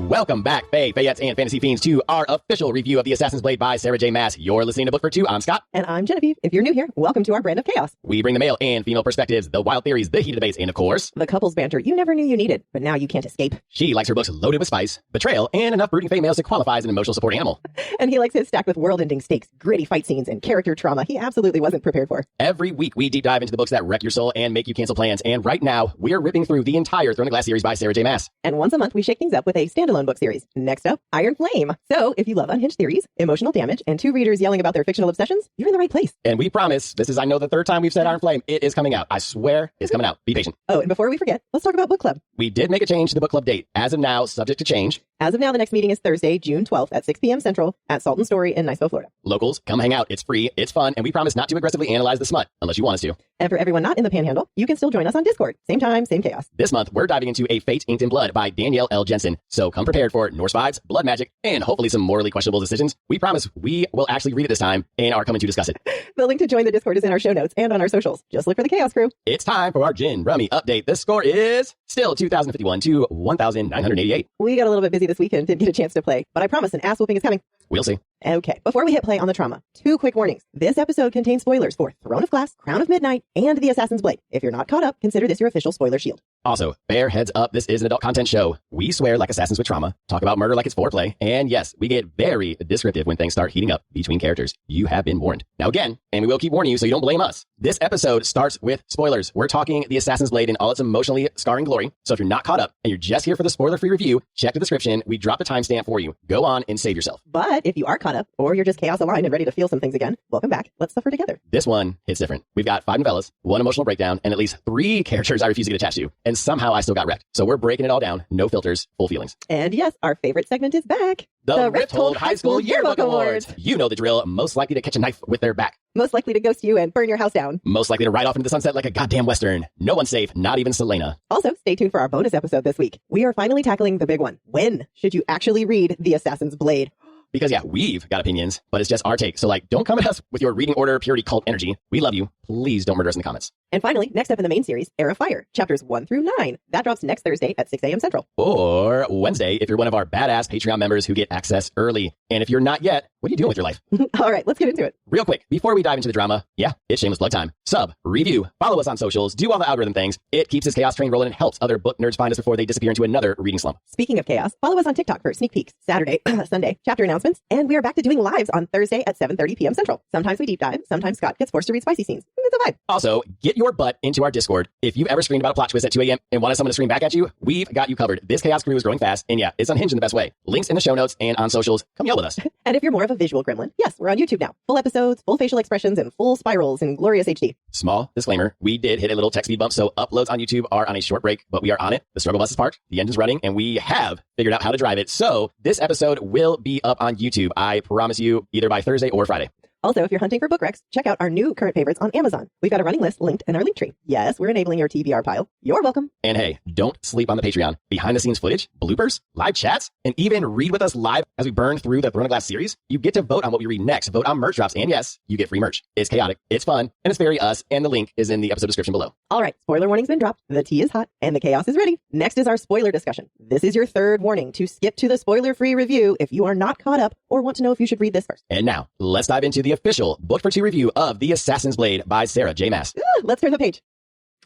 Welcome back, Fayettes, and Fantasy Fiends, to our official review of The Assassin's Blade by Sarah J. Maas. You're listening to Book for Two. I'm Scott. And I'm Genevieve. If you're new here, welcome to our brand of chaos. We bring the male and female perspectives, the wild theories, the heated debates, and of course, the couples banter you never knew you needed, but now you can't escape. She likes her books loaded with spice, betrayal, and enough brooding Fae males to qualify as an emotional support animal. And he likes his stacked with world-ending stakes, gritty fight scenes, and character trauma he absolutely wasn't prepared for. Every week, we deep dive into the books that wreck your soul and make you cancel plans. And right now, we're ripping through the entire Throne of Glass series by Sarah J. Maas. And once a month, we shake things up with a standalone book series. Next up, Iron Flame. So if you love unhinged theories, emotional damage, and two readers yelling about their fictional obsessions, you're in the right place. And we promise, this is, I know, the third time we've said Iron Flame. It is coming out. I swear it's coming out. Be patient. Oh, and before we forget, let's talk about book club. We did make a change to the book club date. As of now, subject to change. As of now, the next meeting is Thursday, June 12th at 6 p.m. Central at Salt and Story in Niceville, Florida. Locals, come hang out. It's free, it's fun, and we promise not to aggressively analyze the smut, unless you want us to. And for everyone not in the Panhandle, you can still join us on Discord. Same time, same chaos. This month, we're diving into A Fate Inked in Blood by Danielle L. Jensen. So come prepared for Norse vibes, blood magic, and hopefully some morally questionable decisions. We promise we will actually read it this time and are coming to discuss it. The link to join the Discord is in our show notes and on our socials. Just look for the Chaos Crew. It's time for our Gin Rummy update. The score is still 2,051 to 1,988. We got a little bit busy this weekend, didn't get a chance to play, but I promise an ass whooping is coming. We'll see. Okay, before we hit play on the trauma, two quick warnings. This episode contains spoilers for Throne of Glass, Crown of Midnight, and The Assassin's Blade. If you're not caught up, consider this your official spoiler shield. Also, fair heads up, this is an adult content show. We swear like assassins with trauma, talk about murder like it's foreplay, and yes, we get very descriptive when things start heating up between characters. You have been warned. Now again, and we will keep warning you so you don't blame us. This episode starts with spoilers. We're talking The Assassin's Blade in all its emotionally scarring glory. So if you're not caught up and you're just here for the spoiler-free review, check the description. We dropped a timestamp for you. Go on and save yourself. But if you are caught up, or you're just chaos aligned and ready to feel some things again, welcome back. Let's suffer together. This one hits different. We've got 5 novellas, 1 emotional breakdown, and at least 3 characters I refuse to get attached to. And somehow I still got wrecked. So we're breaking it all down. No filters, full feelings. And yes, our favorite segment is back. The Rifthold High School Yearbook Awards. You know the drill. Most likely to catch a knife with their back. Most likely to ghost you and burn your house down. Most likely to ride off into the sunset like a goddamn Western. No one's safe, not even Celaena. Also, stay tuned for our bonus episode this week. We are finally tackling the big one. When should you actually read The Assassin's Blade? Because yeah, we've got opinions, but it's just our take. So like, don't come at us with your reading order, purity, cult energy. We love you. Please don't murder us in the comments. And finally, next up in the main series, Heir of Fire, chapters 1 through 9. That drops next Thursday at 6 a.m. Central. Or Wednesday, if you're one of our badass Patreon members who get access early. And if you're not yet, what are you doing with your life? All right, let's get into it. Real quick, before we dive into the drama, yeah, it's shameless plug time. Sub, review, follow us on socials, do all the algorithm things. It keeps this chaos train rolling and helps other book nerds find us before they disappear into another reading slump. Speaking of chaos, follow us on TikTok for sneak peeks, Saturday, Sunday, chapter announcements, and we are back to doing lives on Thursday at 7:30 p.m. Central. Sometimes we deep dive, sometimes Scott gets forced to read spicy scenes. It's a vibe. Also, get your butt into our Discord. If you've ever screamed about a plot twist at 2 a.m. and wanted someone to scream back at you, we've got you covered. This chaos crew is growing fast, and yeah, it's unhinged in the best way. Links in the show notes and on socials. Come yell with us. And if you're more of a visual gremlin, yes, we're on YouTube now. Full episodes, full facial expressions, and full spirals in glorious HD. Small disclaimer, we did hit a little tech speed bump, so uploads on YouTube are on a short break, but we are on it. The struggle bus is parked, the engine's running, and we have figured out how to drive it. So this episode will be up on YouTube. I promise you, either by Thursday or Friday. Also, if you're hunting for book recs, check out our new current favorites on Amazon. We've got a running list linked in our link tree. Yes, we're enabling your TBR pile. You're welcome. And hey, don't sleep on the Patreon. Behind the scenes footage, bloopers, live chats, and even read with us live as we burn through the Throne of Glass series. You get to vote on what we read next, vote on merch drops, and yes, you get free merch. It's chaotic, it's fun, and it's very us, and the link is in the episode description below. All right, spoiler warning's been dropped, the tea is hot, and the chaos is ready. Next is our spoiler discussion. This is your third warning to skip to the spoiler-free review if you are not caught up or want to know if you should read this first. And now, let's dive into the official Book for Two review of The Assassin's Blade by Sarah J. Maas. Let's turn the page.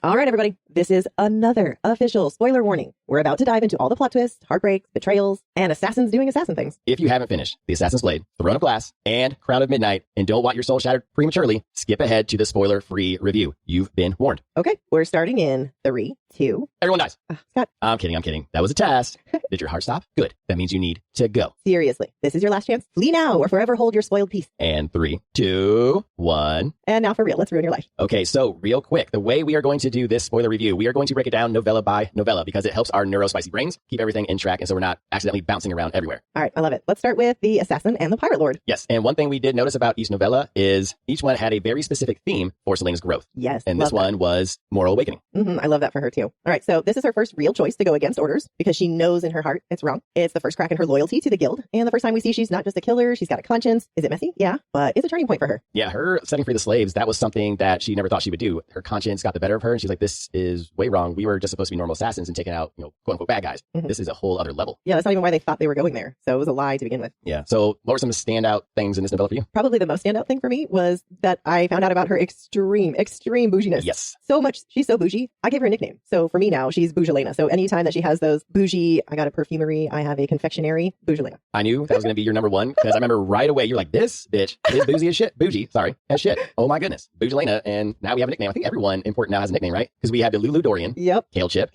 All right, everybody. This is another official spoiler warning. We're about to dive into all the plot twists, heartbreaks, betrayals, and assassins doing assassin things. If you haven't finished The Assassin's Blade, Throne of Glass, and Crown of Midnight, and don't want your soul shattered prematurely, skip ahead to the spoiler-free review. You've been warned. Okay, we're starting in 3, 2... Everyone dies. Scott. I'm kidding. That was a test. Did your heart stop? Good. That means you need to go. Seriously, this is your last chance. Flee now or forever hold your spoiled peace. And 3, 2, 1. And now for real, let's ruin your life. Okay, so real quick, the way we are going to do this spoiler review, we are going to break it down novella by novella because it helps our neurospicy brains keep everything in track and so we're not accidentally bouncing around everywhere. All right, I love it. Let's start with the assassin and the pirate lord. Yes, and one thing we did notice about each novella is each one had a very specific theme for Celaena's growth. Yes, and this one was moral awakening. I love that for her too. All right, so this is her first real choice to go against orders because she knows in her heart it's wrong. It's the first crack in her loyalty loyalty to the guild. And the first time we see she's not just a killer, she's got a conscience. Is it messy? Yeah, but it's a turning point for her. Yeah, her setting free the slaves, that was something that she never thought she would do. Her conscience got the better of her, and she's like, this is way wrong. We were just supposed to be normal assassins and taking out, quote unquote bad guys. This is a whole other level. Yeah, that's not even why they thought they were going there. So it was a lie to begin with. Yeah. So what were some standout things in this novella for you? Probably the most standout thing for me was that I found out about her extreme bouginess. Yes. So much. She's so bougie. I gave her a nickname. So for me now, she's Bougelena. So anytime that she has those bougie, I got a perfumery, I have a confectionery, Bougelena. I knew that was going to be your number one because I remember right away you're like, this bitch is bougie as shit. Bougie, sorry, as shit. Oh my goodness. Bougelena. And now we have a nickname. I think everyone important now has a nickname, right? Because we have the Lulu Dorian. Yep. Kale Chip.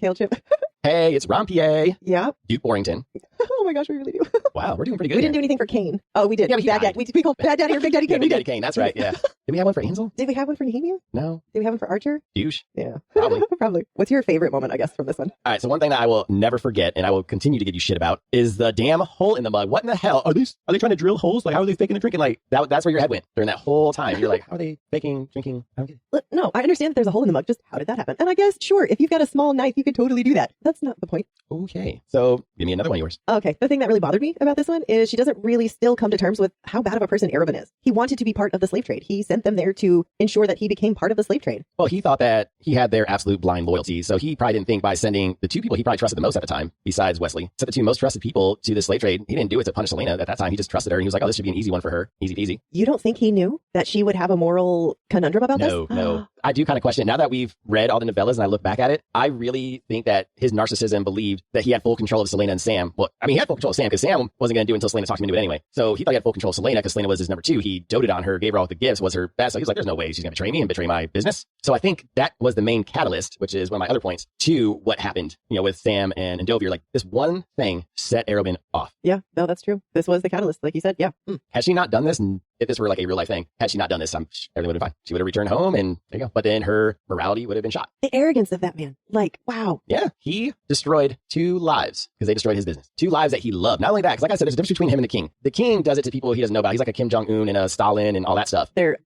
Hey, it's Rompier. Yep. Duke Warrington. Oh my gosh, we really do. Wow, we're doing pretty good. We didn't do anything for Kane. Oh, we did. Yeah, Bad Dad. We called Bad Daddy or Big Daddy Kane. Yeah, Big Daddy Kane. That's right. Yeah. Did we have one for Ansel? Did we have one for Nehemia? No. Did we have one for Archer? Douche. Yeah. Probably. Probably. What's your favorite moment, I guess, from this one? All right. So one thing that I will never forget, and I will continue to give you shit about, is the damn hole in the mud. What in the hell? Are they trying to drill holes? Like, how are they faking and drinking? Like, that's where your head went during that whole time. You're like, how are they faking, drinking? I don't get it. Look, no, I understand that there's a hole in the mug. Just how did that happen? And I guess, sure, if you've got a small knife, you could totally do that. That's not the point. Okay. So give me another one of yours. Okay. The thing that really bothered me about this one is she doesn't really still come to terms with how bad of a person Arabin is. He wanted to be part of the slave trade. He sent them there to ensure that he became part of the slave trade. Well, he thought that he had their absolute blind loyalty. So he probably didn't think by sending the two people he probably trusted the most at the time, besides Wesley, sent the two most trusted people to the slave trade. He didn't do it to punish Celaena at that time. He just trusted her. And he was like, oh, this should be an easy one for her. Easy peasy. You don't think he knew that she would have a moral conundrum about this? No. I do kind of question it. Now that we've read all the novellas and I look back at it, I really think that his narcissism believed that he had full control of Celaena and Sam. Well, I mean, he had full control of Sam because Sam wasn't going to do it until Celaena talked him into it anyway. So he thought he had full control of Celaena because Celaena was his number two. He doted on her, gave her all the gifts, was her best. So he was like, there's no way she's going to betray me and betray my business. So I think that was the main catalyst, which is one of my other points, to what happened, with Sam and Dovier. Like, this one thing set Arobin off. Yeah, no, that's true. This was the catalyst, like you said. Yeah. Had she not done this, and if this were like a real life thing, had she not done this, everything would have been fine. She would have returned home and there you go. But then her morality would have been shot. The arrogance of that man. Like, wow. Yeah. He destroyed 2 lives because they destroyed his business. 2 lives that he loved. Not only that, because like I said, there's a difference between him and the king. The king does it to people he doesn't know about. He's like a Kim Jong-un and a Stalin and all that stuff. They're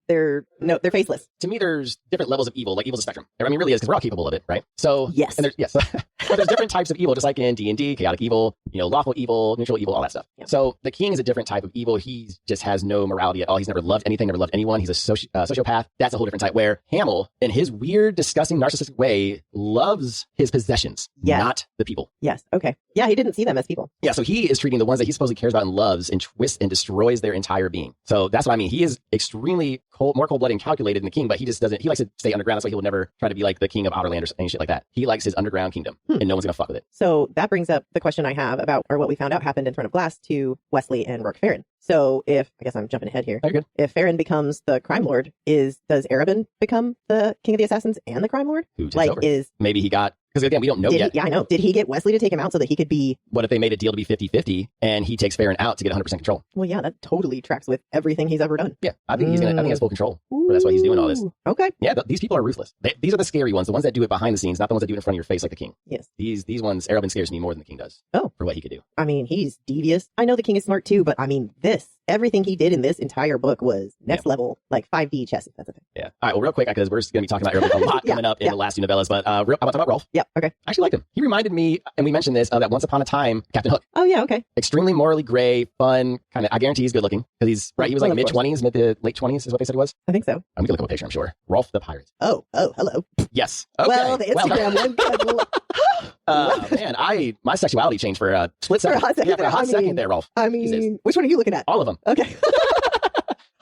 faceless. To me, there's different levels of evil. Like, evil's a spectrum. I mean, really is, because we're all capable of it, right? So, yes. And yes. But there's different types of evil, just like in D&D, chaotic evil, lawful evil, neutral evil, all that stuff. Yeah. So the king is a different type of evil. He just has no morality at all. He's never loved anything, never loved anyone. He's a sociopath. That's a whole different type, where Hamill, in his weird, disgusting, narcissistic way, loves his possessions, not the people. Yes. Okay. Yeah, he didn't see them as people. Yeah, so he is treating the ones that he supposedly cares about and loves and twists and destroys their entire being. So that's what I mean. He is extremely more cold-blooded and calculated than the king, but he just doesn't, he likes to stay underground. That's why he will never try to be like the king of Outerland or any shit like that. He likes his underground kingdom, and no one's going to fuck with it. So that brings up the question I have about, or what we found out happened in Throne of Glass to Wesley and Rourke Farron. So I guess I'm jumping ahead here. Very good. If Farron becomes the crime lord, does Arobin become the king of the assassins and the crime lord? Who takes over? Maybe he got, because again, we don't know yet. I know. Did he get Wesley to take him out so that he could be... What if they made a deal to be 50-50 and he takes Farron out to get 100% control? Well, yeah, that totally tracks with everything he's ever done. Yeah, I think he has full control. That's why he's doing all this. Okay. Yeah, these people are ruthless. These are the scary ones, the ones that do it behind the scenes, not the ones that do it in front of your face like the king. Yes. These ones, Arobin scares me more than the king does. Oh. For what he could do. I mean, he's devious. I know the king is smart too, but I mean, everything he did in this entire book was next level, like 5D chess, if that's a thing. Yeah. All right, well, real quick, because we're going to be talking about Arobin a lot coming up in the last 2 novellas, but I'm about to talk about Rolf. Yeah, okay. I actually liked him. He reminded me, and we mentioned this, of that Once Upon a Time Captain Hook. Oh, yeah, okay. Extremely morally gray, fun, kind of, I guarantee he's good looking, because he's, right, he was like mid-20s, mid to late 20s is what they said he was. I think so. I'm going to look up a picture, I'm sure. Rolf the Pirate. Oh, hello. Yes. Okay. Well, the Instagram one. Man, my sexuality changed for a split second. For a hot second. Yeah, for a hot second there, Rolf. I mean, which one are you looking at? All of them. Okay.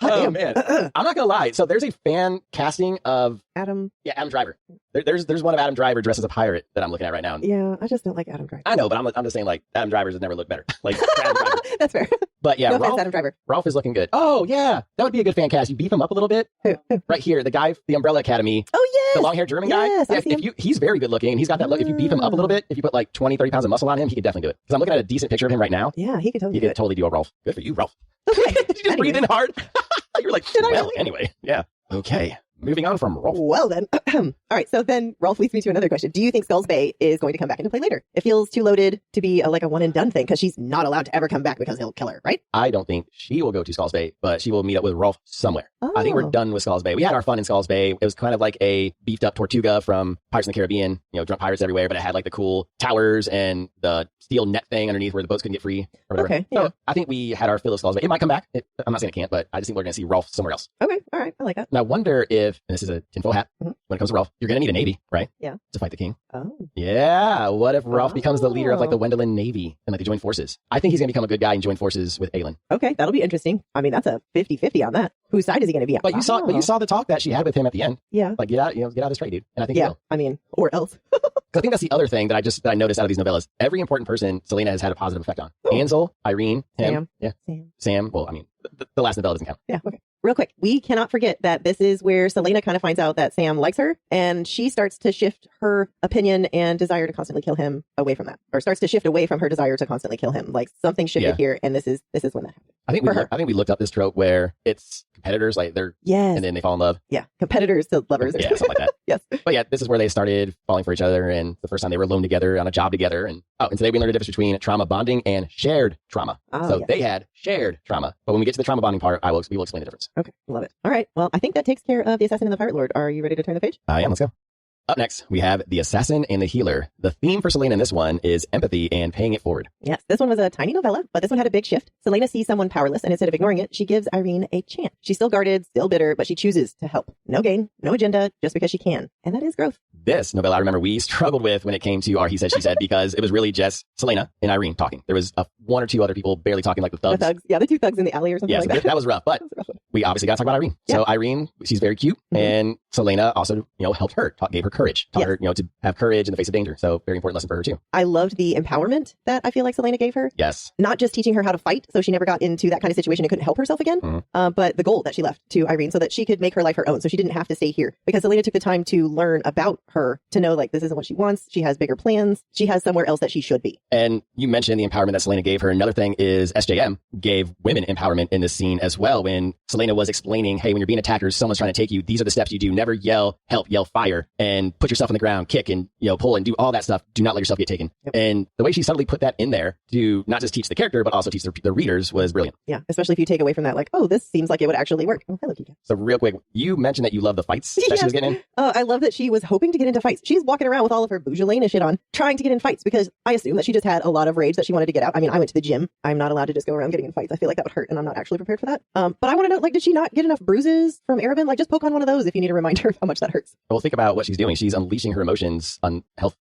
Oh, man. I'm not going to lie. So there's a fan casting of Adam. Yeah, Adam Driver. There's one of Adam Driver dressed as a pirate that I'm looking at right now. Yeah, I just don't like Adam Driver. I know, but I'm just saying, like, Adam Driver's has never looked better. Like, Adam Driver. That's fair. But yeah, no Adam Driver. Ralph is looking good. Oh, yeah. That would be a good fan cast. You beef him up a little bit. Who? Right here, the guy, the Umbrella Academy. Oh, yes. The long-haired German guy. Yes, yeah, he's very good looking, and he's got that look. If you beef him up a little bit, if you put like 20, 30 pounds of muscle on him, he could definitely do it. Because I'm looking at a decent picture of him right now. Yeah, he could totally do a Rolf. Good for you, Rolf. Okay. Did you just breathe in hard? You're like, Did I well, really? Anyway. Yeah. Okay. moving on from Rolf. Well then, all right. So then Rolf leads me to another question. Do you think Skulls Bay is going to come back into play later? It feels too loaded to be like a one and done thing because she's not allowed to ever come back because he'll kill her, right? I don't think she will go to Skulls Bay, but she will meet up with Rolf somewhere. Oh. I think we're done with Skulls Bay. We had our fun in Skulls Bay. It was kind of like a beefed up Tortuga from Pirates in the Caribbean, drunk pirates everywhere, but it had like the cool towers and the steel net thing underneath where the boats couldn't get free or whatever. Okay, yeah. So I think we had our fill of Skulls Bay. It might come back. I'm not saying it can't, but I just think we're going to see Rolf somewhere else. Okay, all right. I like that. And I wonder if, and this is a tinfoil hat, when it comes to Rolf, you're going to need a navy, right? Yeah. To fight the king. Oh. Yeah. What if Rolf becomes the leader of like the Wendelin Navy and like they join forces? I think he's going to become a good guy and join forces with Aelin. Okay, that'll be interesting. I mean, that's a 50-50 on that. Whose side is he going to be on? But you saw the talk that she had with him at the end. Yeah. Like, get out of this trade, dude. And I think he will. I mean, or else. Because I think that's the other thing that I noticed out of these novellas. Every important person Celaena has had a positive effect on. Oh. Ansel, Irene, him. Sam. Yeah. Sam. Well, I mean, the last novella doesn't count. Yeah, okay. Real quick, we cannot forget that this is where Celaena kind of finds out that Sam likes her, and she starts to shift her opinion and desire to constantly kill him away from that, or starts to shift away from her desire to constantly kill him. Like something shifted here, and this is when that happened. I think we looked up this trope where it's competitors, like they're and then they fall in love. Yeah, competitors to lovers. Yeah, something like that. Yes. But yeah, this is where they started falling for each other, and the first time they were alone together on a job together. And today we learned the difference between trauma bonding and shared trauma. They had shared trauma, but when we get to the trauma bonding part, we will explain the difference. Okay, love it. All right, well, I think that takes care of the assassin and the pirate lord. Are you ready to turn the page? I am. Let's go. Up next, we have the assassin and the healer. The theme for Celaena in this one is empathy and paying it forward. Yes, this one was a tiny novella, but this one had a big shift. Celaena sees someone powerless, and instead of ignoring it, she gives Irene a chance. She's still guarded, still bitter, but she chooses to help. No gain, no agenda, just because she can. And that is growth. This novella, I remember we struggled with when it came to our he said, she said, because it was really just Celaena and Irene talking. There was one or two other people barely talking, like the thugs. The thugs. Yeah, the two thugs in the alley or something like that. That was rough, but we obviously got to talk about Irene. Yeah. So Irene, she's very cute, and Celaena also, helped her, gave her courage, taught her, to have courage in the face of danger. So very important lesson for her too. I loved the empowerment that I feel like Celaena gave her. Yes. Not just teaching her how to fight, so she never got into that kind of situation and couldn't help herself again, but the goal that she left to Irene so that she could make her life her own, so she didn't have to stay here. Because Celaena took the time to learn about her, to know like this isn't what she wants. She has bigger plans. She has somewhere else that she should be. And you mentioned the empowerment that Celaena gave her. Another thing is SJM gave women empowerment in this scene as well. When Celaena was explaining, hey, when you're being attacked or someone's trying to take you, these are the steps you do. Never yell, help, yell, fire, and put yourself on the ground, kick and pull and do all that stuff. Do not let yourself get taken. Yep. And the way she subtly put that in there to not just teach the character, but also teach the readers was brilliant. Yeah, especially if you take away from that, like, oh, this seems like it would actually work. Oh, hello, Kika. So real quick, you mentioned that you love the fights that she was getting in. I love that she was hoping to get into fights. She's walking around with all of her Celaena shit on, trying to get in fights because I assume that she just had a lot of rage that she wanted to get out. I mean, I went to the gym. I'm not allowed to just go around getting in fights. I feel like that would hurt, and I'm not actually prepared for that. But I want to know, like, did she not get enough bruises from Arabin? Like, just poke on one of those if you need a reminder of how much that hurts. Well, think about what she's doing. She's unleashing her emotions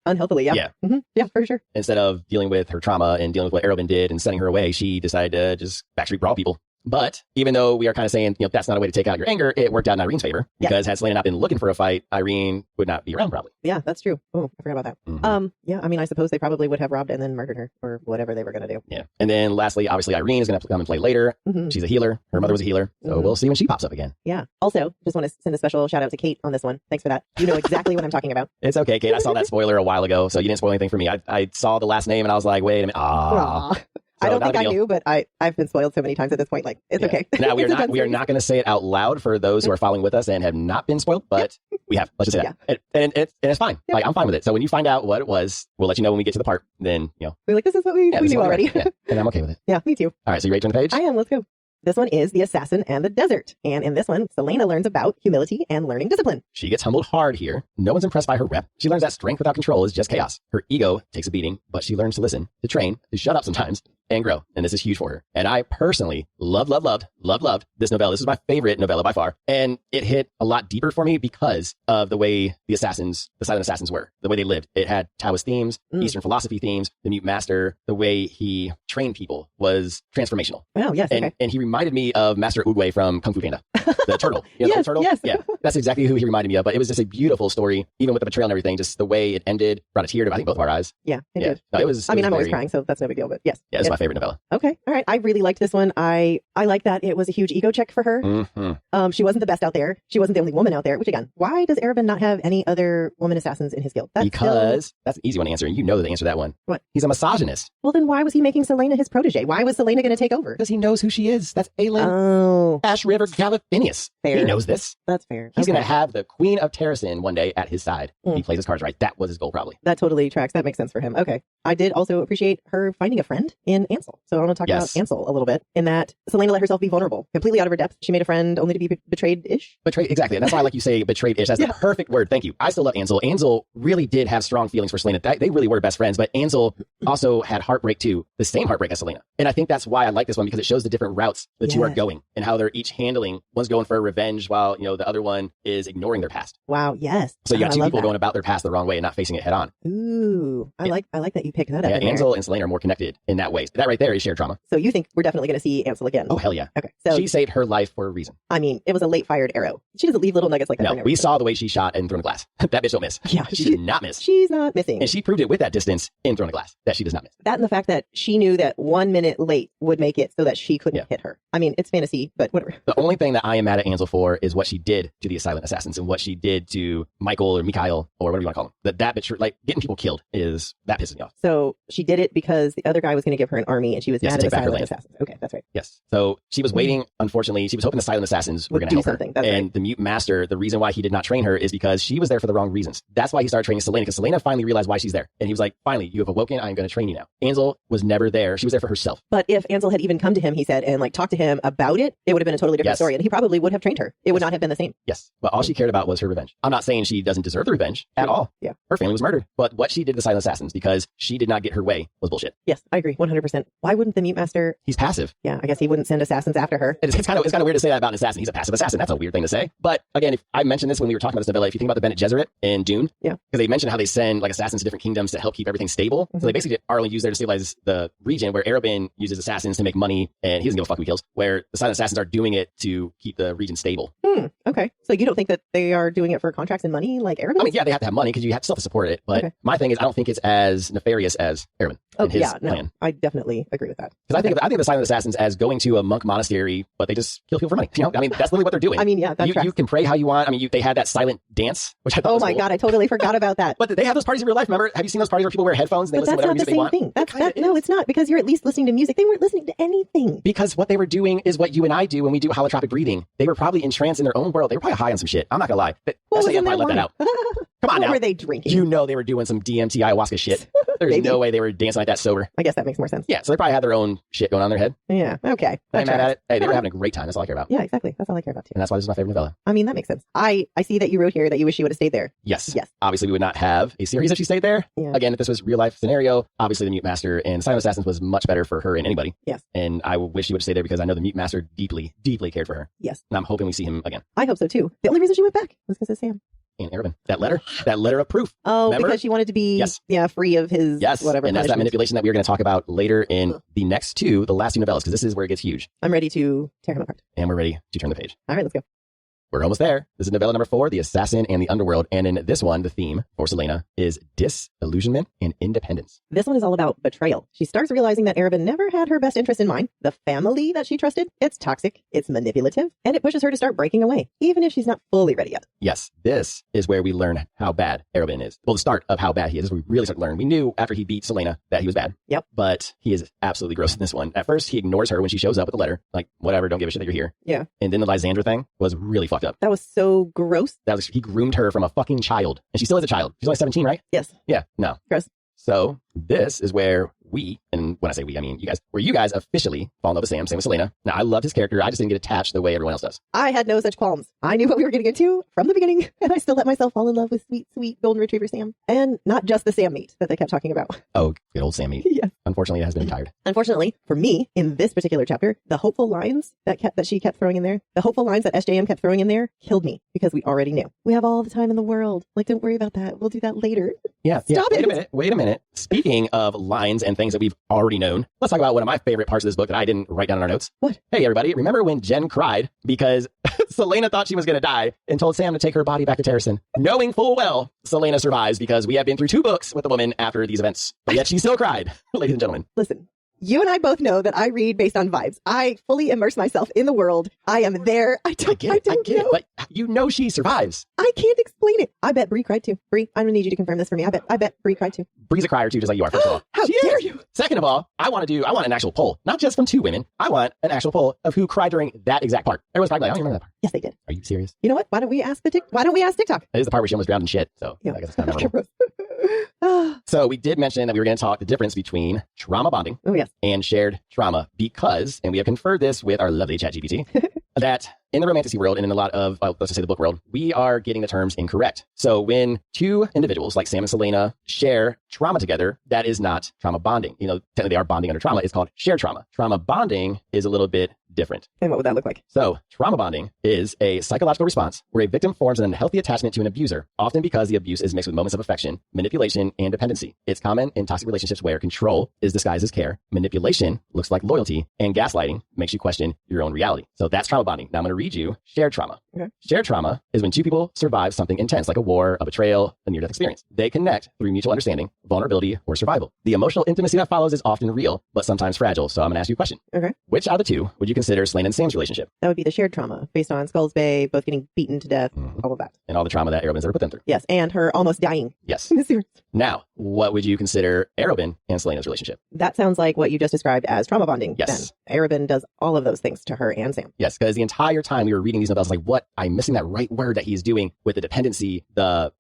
unhealthily. Yeah. Yeah, for sure. Instead of dealing with her trauma and dealing with what Arabin did and sending her away, she decided to just backstreet brawl people. But even though we are kind of saying, that's not a way to take out your anger, it worked out in Irene's favor. Because had Celaena not been looking for a fight, Irene would not be around probably. Yeah, that's true. Oh, I forgot about that. Yeah, I mean, I suppose they probably would have robbed and then murdered her or whatever they were going to do. Yeah. And then lastly, obviously, Irene is going to come and play later. She's a healer. Her mother was a healer. So we'll see when she pops up again. Yeah. Also, just want to send a special shout out to Kate on this one. Thanks for that. You know exactly what I'm talking about. It's okay, Kate. I saw that spoiler a while ago, so you didn't spoil anything for me. I saw the last name and I was like, wait a minute. So I don't think I knew, but I've been spoiled so many times at this point. Like, it's okay. Now we are not going to say it out loud for those who are following with us and have not been spoiled, but we have. Let's just say that. And it's fine. Yeah. Like, I'm fine with it. So when you find out what it was, we'll let you know when we get to the part. Then we're like, this is what we knew already. And I'm okay with it. Yeah, me too. All right, so you ready to turn the page? I am. Let's go. This one is The Assassin and the Desert. And in this one, Celaena learns about humility and learning discipline. She gets humbled hard here. No one's impressed by her rep. She learns that strength without control is just chaos. Her ego takes a beating, but she learns to listen, to train, to shut up sometimes, and grow. And this is huge for her. And I personally loved this novella. This is my favorite novella by far. And it hit a lot deeper for me because of the way the silent assassins were, the way they lived. It had Taoist themes, Eastern philosophy themes. The Mute Master, the way he trained people was transformational. Oh, yes. And he reminded me of Master Oogway from Kung Fu Panda, the turtle. The turtle? Yes. Yeah, that's exactly who he reminded me of. But it was just a beautiful story, even with the betrayal and everything. Just the way it ended brought a tear to, I think, both of our eyes. Yeah, it did. No, it was. I'm always crying, so that's no big deal. But yes. Yeah, it's my favorite novella. Okay. All right. I really liked this one. I like that it was a huge ego check for her. Mm-hmm. She wasn't the best out there. She wasn't the only woman out there, which again, why does Arabin not have any other woman assassins in his guild? Because that's an easy one to answer. And you know the answer to that one. What? He's a misogynist. Well, then why was he making Celaena his protege? Why was Celaena going to take over? Because he knows who she is. That's Aelin. Oh. Ash River Galathinius. Fair. He knows this. That's fair. He's going to have the Queen of Terrasin one day at his side. Mm. He plays his cards right. That was his goal, probably. That totally tracks. That makes sense for him. Okay. I did also appreciate her finding a friend in Ansel. So I want to talk about Ansel a little bit, in that Celaena let herself be vulnerable, completely out of her depth. She made a friend only to be betrayed-ish. Betrayed, exactly. And that's why I like you say betrayed-ish. That's the perfect word. Thank you. I still love Ansel. Ansel really did have strong feelings for Celaena. They really were best friends, but Ansel also had heartbreak too. The same heartbreak as Celaena. And I think that's why I like this one, because it shows the different routes the two are going and how they're each handling. One's going for revenge while, the other one is ignoring their past. Wow. Yes. So you got two people going about their past the wrong way and not facing it head on. Ooh. I like that you picked that up. Yeah, Ansel and Celaena are more connected in that way. That right there is shared trauma. So you think we're definitely going to see Ansel again? Oh, hell yeah. Okay. So she saved her life for a reason. I mean, it was a late fired arrow. She doesn't leave little nuggets like that. No, we saw the way she shot in Throne of Glass. That bitch don't miss. Yeah. She did not miss. She's not missing. And she proved it with that distance in Throne of Glass, that she does not miss. That and the fact that she knew that 1 minute late would make it so that she couldn't hit her. I mean, it's fantasy, but whatever. The only thing that I am mad at Ansel for is what she did to the Silent Assassins and what she did to Michael or Mikhail or whatever you want to call him. That bitch, like, getting people killed that pisses me off. So she did it because the other guy was going to give her an army and she was mad at the Silent Assassins. Okay, that's right. Yes. So she was waiting. Unfortunately, she was hoping the Silent Assassins were going to help her. And the Mute Master, the reason why he did not train her is because she was there for the wrong reasons. That's why he started training Celaena, because Celaena finally realized why she's there. And he was like, finally, you have awoken. I'm going to train you now. Ansel was never there. She was there for herself. But if Ansel had even come to him, he said, and like talked to him about it, it would have been a totally different story. And he probably would have trained her. It would not have been the same. Yes. But all she cared about was her revenge. I'm not saying she doesn't deserve the revenge at all. Yeah. Her family was murdered. But what she did to the Silent Assassins, because she did not get her way, was bullshit. Yes, I agree. 100%. Why wouldn't the Mute Master? He's passive. Yeah, I guess he wouldn't send assassins after her. It's kind of weird to say that about an assassin. He's a passive assassin. That's a weird thing to say. But again, if I mentioned this when we were talking about this novella, if you think about the Bene Gesserit in Dune, because they mentioned how they send like assassins to different kingdoms to help keep everything stable. So they basically are only used there to stabilize the region, where Arabin uses assassins to make money and he doesn't give a fuck who he kills, where the Silent Assassins are doing it to keep the region stable. Okay. So you don't think that they are doing it for contracts and money like Arabin? I mean, yeah, they have to have money because you have to support it. But my thing is, I don't think it's as nefarious as Arabin. Plan. I definitely agree with that. Because I think of the Silent Assassins as going to a monk monastery, but they just kill people for money. I mean, that's literally what they're doing. I mean, yeah, you can pray how you want. I mean, they had that silent dance, which I thought was cool. God, I totally forgot about that. But they have those parties in real life. Remember? Have you seen those parties where people wear headphones and they listen to whatever music they want? That's not the same thing. No, it's not, because you're at least listening to music. They weren't listening to anything. Because what they were doing is what you and I do when we do holotropic breathing. They were probably entranced in their own world. They were probably high on some shit. I'm not gonna lie. That's I let that out. Come on now. What were they drinking? You know they were doing some DMT ayahuasca shit. There's no way they were dancing like that sober. I guess that makes more sense. Yeah, so they probably had their own shit going on in their head. Yeah, okay. I'm mad at it. Hey, they were having a great time. That's all I care about. Yeah, exactly. That's all I care about too. And that's why this is my favorite novella. I mean, that makes sense. I see that you wrote here that you wish she would have stayed there. Yes. Obviously, we would not have a series if she stayed there. Yeah. Again, if this was real life scenario, obviously the Mute Master and Silent Assassins was much better for her and anybody. Yes. And I wish she would have stayed there because I know the Mute Master deeply, deeply cared for her. Yes. And I'm hoping we see him again. I hope so too. The only reason she went back was because of Sam. And Arabin. That letter of proof. Oh, remember? Because she wanted to be free of his whatever. And that's that manipulation that we're going to talk about later in the last two novellas, because this is where it gets huge. I'm ready to tear him apart. And we're ready to turn the page. All right, let's go. We're almost there. This is novella number 4, The Assassin and the Underworld. And in this one, the theme for Celaena is disillusionment and independence. This one is all about betrayal. She starts realizing that Arabin never had her best interest in mind. The family that she trusted, it's toxic, it's manipulative, and it pushes her to start breaking away, even if she's not fully ready yet. Yes, this is where we learn how bad Arabin is. Well, the start of how bad he is we really start to learn. We knew after he beat Celaena that he was bad. Yep. But he is absolutely gross in this one. At first, he ignores her when she shows up with the letter. Like, whatever, don't give a shit that you're here. Yeah. And then the Lysandra thing was really fucked up. That was so gross. He groomed her from a fucking child. And she still is a child. She's only 17, right? Yes. Yeah. No. Gross. So this is where we, and when I say we, I mean you guys, where you guys officially fall in love with Sam, same with Celaena. Now, I loved his character. I just didn't get attached the way everyone else does. I had no such qualms. I knew what we were getting into from the beginning, and I still let myself fall in love with sweet, sweet golden retriever Sam. And not just the Sam meat that they kept talking about. Oh, good old Sam meat. Yes. Unfortunately, it has been retired. Unfortunately, for me, in this particular chapter, the hopeful lines that she kept throwing in there, the hopeful lines that SJM kept throwing in there, killed me, because we already knew. We have all the time in the world. Like, don't worry about that. We'll do that later. Yeah. Stop it. Wait a minute. Speaking of lines and things that we've already known, let's talk about one of my favorite parts of this book that I didn't write down in our notes. What? Hey, everybody, remember when Jen cried because Celaena thought she was going to die and told Sam to take her body back to Terrasin, knowing full well Celaena survives because we have been through 2 books with the woman after these events, but yet she still cried, ladies and gentlemen. Listen, You and I both know that I read based on vibes. I fully immerse myself in the world. I am there. I get it. But you know she survives. I can't explain it. I bet Bree cried too. Bree, I'm gonna need you to confirm this for me. I bet Bree cried too. Bree's a crier too, just like you are, first of all. How dare you? Second of all, I want an actual poll. Not just from two women. I want an actual poll of who cried during that exact part. Everyone's probably like, I don't even remember that part. Yes, they did. Are you serious? You know what? Why don't we ask TikTok? That is the part where she almost drowned in shit. So Yeah. I guess it's kind of memorable. So we did mention that we were going to talk the difference between trauma bonding and shared trauma because, and we have conferred this with our lovely ChatGPT, that in the romantasy world and in a lot of, let's just say the book world, we are getting the terms incorrect. So when two individuals like Sam and Celaena share trauma together, that is not trauma bonding. Technically they are bonding under trauma. It's called shared trauma. Trauma bonding is a little bit different. And what would that look like? So trauma bonding is a psychological response where a victim forms an unhealthy attachment to an abuser, often because the abuse is mixed with moments of affection, manipulation, and dependency. It's common in toxic relationships where control is disguised as care, manipulation looks like loyalty, and gaslighting makes you question your own reality. So that's trauma bonding. Now I'm going to read you shared trauma. Okay. Shared trauma is when two people survive something intense like a war, a betrayal, a near-death experience. They connect through mutual understanding, vulnerability, or survival. The emotional intimacy that follows is often real, but sometimes fragile. So I'm going to ask you a question. Okay. Which out of the two would you consider Celaena and Sam's relationship? That would be the shared trauma based on Skulls Bay, both getting beaten to death, all of that. And all the trauma that Arobyn's ever put them through. Yes, and her almost dying. Yes. In the series. Now, what would you consider Arobyn and Celaena's relationship? That sounds like what you just described as trauma bonding. Yes. Then Arobyn does all of those things to her and Sam. Yes, because the entire time we were reading these novels, like, what? I'm missing that right word that he's doing with the dependency, the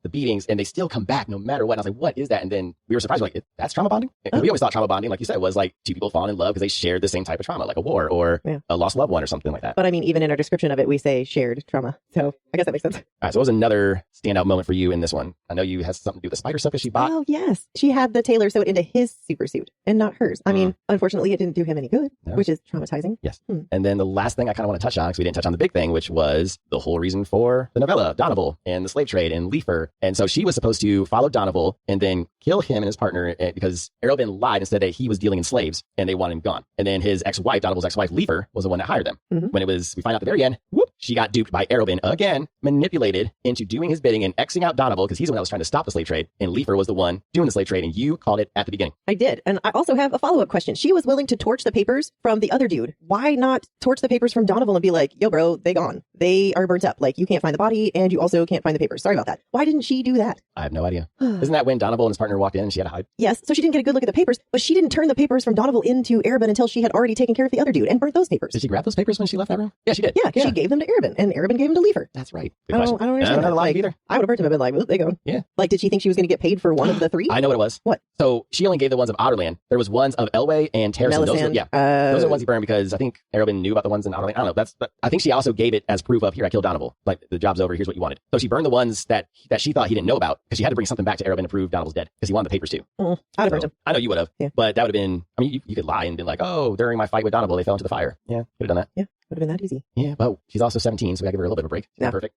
beatings, and they still come back no matter what. And I was like, what is that? And then we were surprised, like, that's trauma bonding? And we always thought trauma bonding, like you said, was like two people falling in love because they shared the same type of trauma, like a war or a lost loved one or something like that. But I mean, even in our description of it, we say shared trauma. So I guess that makes sense. All right, so what was another standout moment for you in this one? I know you had something to do with the spider stuff that she bought. Oh, yes. She had the tailor sew it into his super suit and not hers. I mean, unfortunately, it didn't do him any good, which is traumatizing. Yes. And then the last thing I kind of want to touch on, because we didn't touch on the big thing, which was the whole reason for the novella, Donoval, and the slave trade, and Leifer. And so she was supposed to follow Donoval and then kill him and his partner because Arobyn lied and said that he was dealing in slaves and they want him gone. And then his ex-wife, Donoval's ex-wife, Leifer, was the one that hired them. When we find out at the very end, she got duped by Arobyn again, manipulated into doing his bidding and Xing out Donoval because he's the one that was trying to stop the slave trade. And Leifer was the one doing the slave trade, and you called it at the beginning. I did. And I also have a follow-up question. She was willing to torch the papers from the other dude. Why not torch the papers from Donoval and be like, yo, bro, they gone. They are burnt up. Like, you can't find the body and you also can't find the papers. Sorry about that. Why didn't she do that? I have no idea. Isn't that when Donoval and his partner walked in and she had to hide? Yes. So she didn't get a good look at the papers, but she didn't turn the papers from Donoval into Arobyn until she had already taken care of the other dude and burnt those papers. Did she grab those papers when she left that room? Yeah, she did. Yeah. She gave them to Arobyn and Arobyn gave them to Leifer. That's right. I don't understand that. Like, either. I would have burnt him and been like, well, they go. Yeah. Like, did she think she was going to get paid for one of the three? I know what it was. What? So she only gave the ones of Outerland. There was ones of Elway and Terrace. Those are the ones he burned because I think Arobyn knew about the ones in Outerland. I don't know. But I think she also gave it as proof of, here, I killed Donoval. Like, the job's over. Here's what you wanted. So she burned the ones that she thought he didn't know about because she had to bring something back to Arobyn to prove Donoval's dead because he wanted the papers too. I'd have burned him. I know you would have. Yeah. But that would have been, I mean, you could lie and been like, oh, during my fight with Donoval, they fell into the fire. Yeah, could have done that. Yeah. Would have been that easy. Yeah, but she's also 17, so we gotta give her a little bit of a break. She's not perfect.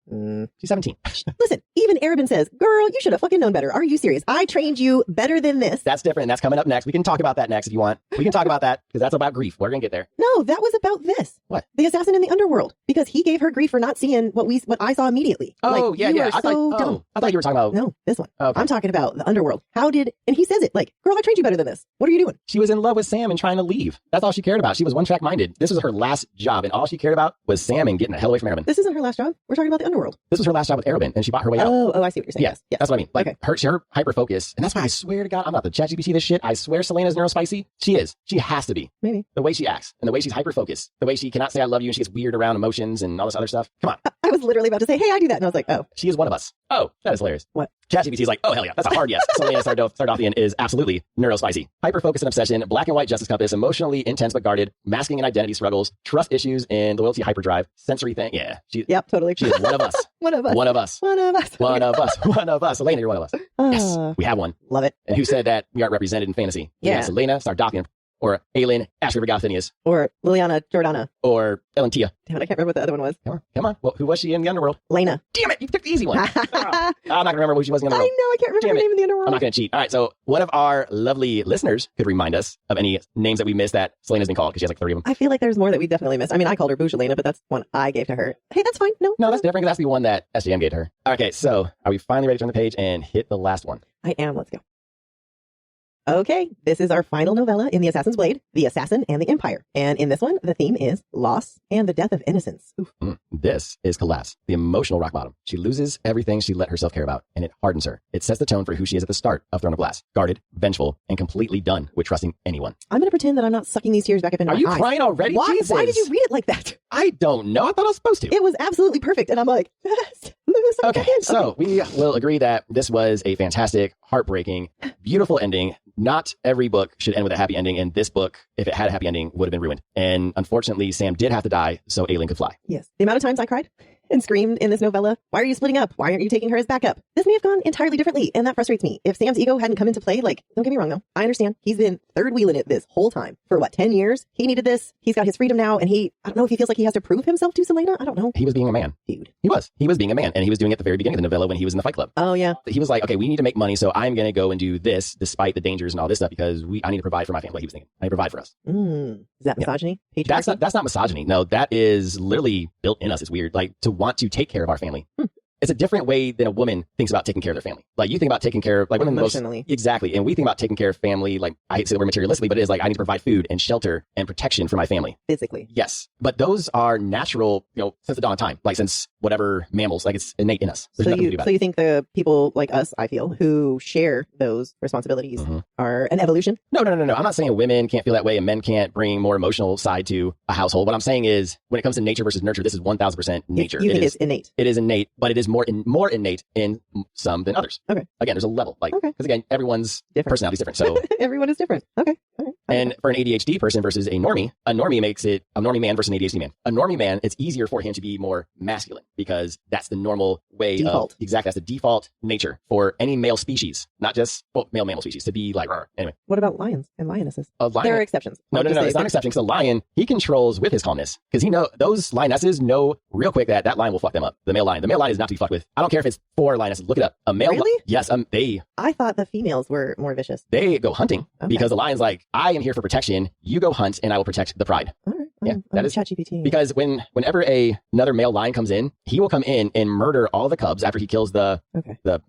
She's 17. Listen, even Arobyn says, girl, you should have fucking known better. Are you serious? I trained you better than this. That's different, and that's coming up next. We can talk about that next if you want. We can talk about that, because that's about grief. We're gonna get there. No, that was about this. What? The assassin in the underworld. Because he gave her grief for not seeing what I saw immediately. Oh, like, yeah. You are I so thought, dumb. I thought you were talking about... No, this one. Okay. I'm talking about the underworld. And he says it like, girl, I trained you better than this. What are you doing? She was in love with Sam and trying to leave. That's all she cared about. She was one-track minded. This was her last job, and all she cared about was Sam and getting the hell away from Arobyn. This isn't her last job. We're talking about the underworld. This was her last job with Arobyn, and she bought her way out. Oh, I see what you're saying. Yes. That's what I mean. Like, her hyper-focus, and that's why I swear to God, I'm not the ChatGPT this shit. I swear Celaena's neurospicy. She is. She has to be. Maybe. The way she acts, and the way she's hyper-focused, the way she cannot say I love you, and she gets weird around emotions and all this other stuff. Come on. I was literally about to say, hey, I do that, and I was like, oh. She is one of us. Oh, that is hilarious. What? ChatGPT is like, oh, hell yeah, that's a hard yes. Celaena Sardothian is absolutely neurospicy. Hyper-focus and obsession, black and white justice compass, emotionally intense but guarded, masking and identity struggles, trust issues and loyalty hyperdrive, sensory thing. Yeah. Yep, totally. She is one of us. One of us. One of us. One of us. One of us. One of us. Celaena, you're one of us. Yes, we have one. Love it. And who said that we aren't represented in fantasy? Yeah. Celaena Sardothian, or Aelin Ashriver Galathinius, or Liliana Jordana, or Elentia. Damn it, I can't remember what the other one was. Come on. Well, who was she in the underworld? Lena. Damn it, you took the easy one. I'm not gonna remember who she was in the underworld. I know, I can't remember her name in the underworld. I'm not gonna cheat. All right, so one of our lovely listeners could remind us of any names that we missed that Celaena's been called, because she has like 3 of them. I feel like there's more that we definitely missed. I mean, I called her Bougelena, but that's one I gave to her. Hey, that's fine. No, that's different, because that's the one that SJM gave to her. Okay, so are we finally ready to turn the page and hit the last one? I am. Let's go. Okay, this is our final novella in The Assassin's Blade, The Assassin and the Empire. And in this one, the theme is loss and the death of innocence. Oof. This is collapse, the emotional rock bottom. She loses everything she let herself care about, and it hardens her. It sets the tone for who she is at the start of Throne of Glass. Guarded, vengeful, and completely done with trusting anyone. I'm going to pretend that I'm not sucking these tears back up into my eyes. Are you crying already? Why? Jesus. Why did you read it like that? I don't know. I thought I was supposed to. It was absolutely perfect. And I'm like, yes, lose Okay, again. so we will agree that this was a fantastic, heartbreaking, beautiful ending. Not every book should end with a happy ending, and this book, if it had a happy ending, would have been ruined. And unfortunately, Sam did have to die so Aelin could fly. Yes. The amount of times I cried and screamed in this novella, why are you splitting up? Why aren't you taking her as backup? This may have gone entirely differently, and that frustrates me. If Sam's ego hadn't come into play, like, don't get me wrong, though. I understand. He's been third wheeling it this whole time. For what, 10 years? He needed this. He's got his freedom now, and I don't know if he feels like he has to prove himself to Celaena. I don't know. He was being a man. Dude. He was being a man, and he was doing it at the very beginning of the novella when he was in the Fight Club. Oh, yeah. He was like, okay, we need to make money, so I'm going to go and do this despite the dangers and all this stuff because I need to provide for my family. He was thinking, I need to provide for us. Is that misogyny? Yeah. That's not misogyny. No, that is literally built in us. It's weird. Like, to want to take care of our family. It's a different way than a woman thinks about taking care of their family. Like, you think about taking care of, like, women emotionally. Exactly. And we think about taking care of family, like, I hate to say the word materialistically, but it is like, I need to provide food and shelter and protection for my family. Physically. Yes. But those are natural, since the dawn of time, like, since whatever mammals, like, it's innate in us. There's nothing to do about it. You think the people like us, I feel, who share those responsibilities are an evolution? No. I'm not saying women can't feel that way and men can't bring more emotional side to a household. What I'm saying is, when it comes to nature versus nurture, this is 1000% nature. You think it's innate? It is innate, but it is more innate in some than others. Okay. Again, there's a level. Like, because again, everyone's personality is different. So everyone is different. Okay. All right. And for an ADHD person versus a normie makes it a normie man versus an ADHD man. A normie man, it's easier for him to be more masculine because that's the normal way default. Exactly. That's the default nature for any male species, not just male mammal species to be like, anyway. What about lions and lionesses? Lion, there are exceptions. No. It's not an exception because a lion, he controls with his calmness because those lionesses know real quick that lion will fuck them up. The male lion is not to be fucked with. I don't care if it's 4 lionesses. Look it up. A male. Really? Yes. I thought the females were more vicious. They go hunting because the lion's like, I am here for protection. You go hunt and I will protect the pride. All right. Yeah, that is ChatGPT. Because whenever another male lion comes in, he will come in and murder all the cubs after he kills the